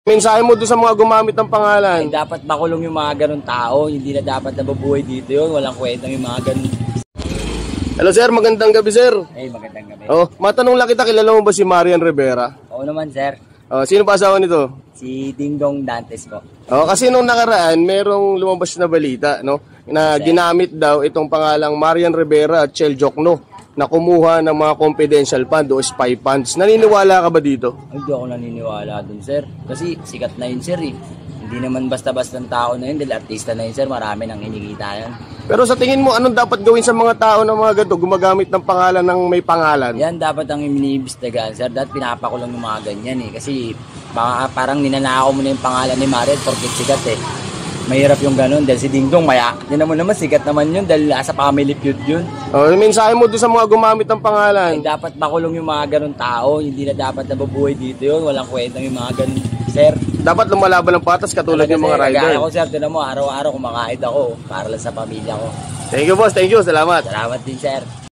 Mensahe mo doon sa mga gumamit ng Ay, pangalan. dapat makulong yung mga ganun tao. Hindi na dapat nabubuhay dito yun. Walang kwentang yung mga ganun. Hello sir, magandang gabi sir. Ay, magandang gabi. Oh, matanong lang kita, kilala mo ba si Marian Rivera? Oo naman, sir. Sino pa asawa nito? Si Dingdong Dantes po. Kasi nung nakaraan, merong lumabas na balita, no? Na ginamit daw itong pangalang Marian Rivera at Chel Jokno na kumuha ng mga confidential fund o spy funds. Naniniwala ka ba dito? Hindi ako naniniwala dun, sir. Kasi sikat na yun, sir, eh. Hindi naman basta-basta ng tao na yun. Dahil artista na yun, sir. Marami nang hinikita yan. Pero sa tingin mo, anong dapat gawin sa mga tao na mga ganito, gumagamit ng pangalan ng may pangalan? Yan dapat ang iniimbestigahan, sir. Dahil pinapakulong yung mga ganyan, eh. Kasi parang ninanakaw mo na yung pangalan ni Marian porkit sikat, eh. Mahirap yung ganun dahil si Dingdong maya. Yan naman sikat naman yun dahil sa family feud yun. Mensahe mo doon sa mga gumamit ng pangalan. Ay, dapat makulong yung mga ganun tao. Hindi na dapat nabubuhay dito yun. Walang kwentang yung mga ganun, sir. Dapat lumalaban ng patas katulad yung mga rider. Ako, sir, tinan mo, araw-araw kumakain ako para lang sa pamilya ko. Thank you boss, thank you, salamat. Salamat din, sir.